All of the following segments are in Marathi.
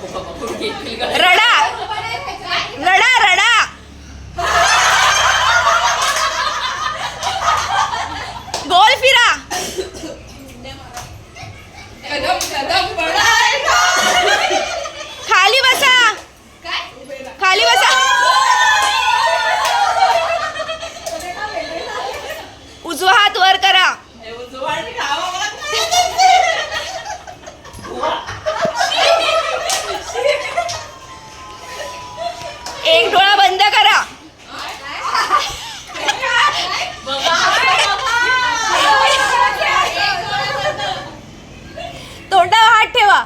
रडा रडा रडा. गोल फिरा. खाली बसा. खाली बसा. उजवा हात वर करा. एक डोळा बंद करा. तोंडावर हात ठेवा.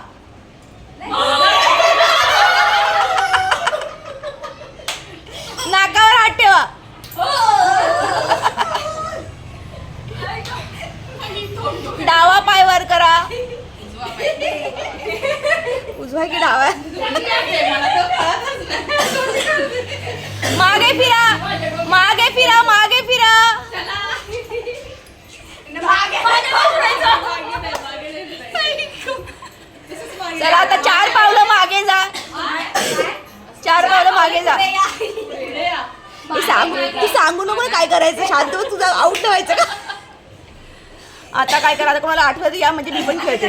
नाकावर हात ठेवा. डावा पाय वर करा. उजवा की डावा. मागे फिरा. मागे फिरा. मागे फिरा. चला आता 4 पावलं मागे जा. 4 पावलं मागे जा. तू सांगू नको काय करायचं. शांत तुझा आउट व्हायचं का. आता काय करा. आता कोणाला आठवत या म्हणजे मी पण खेळते.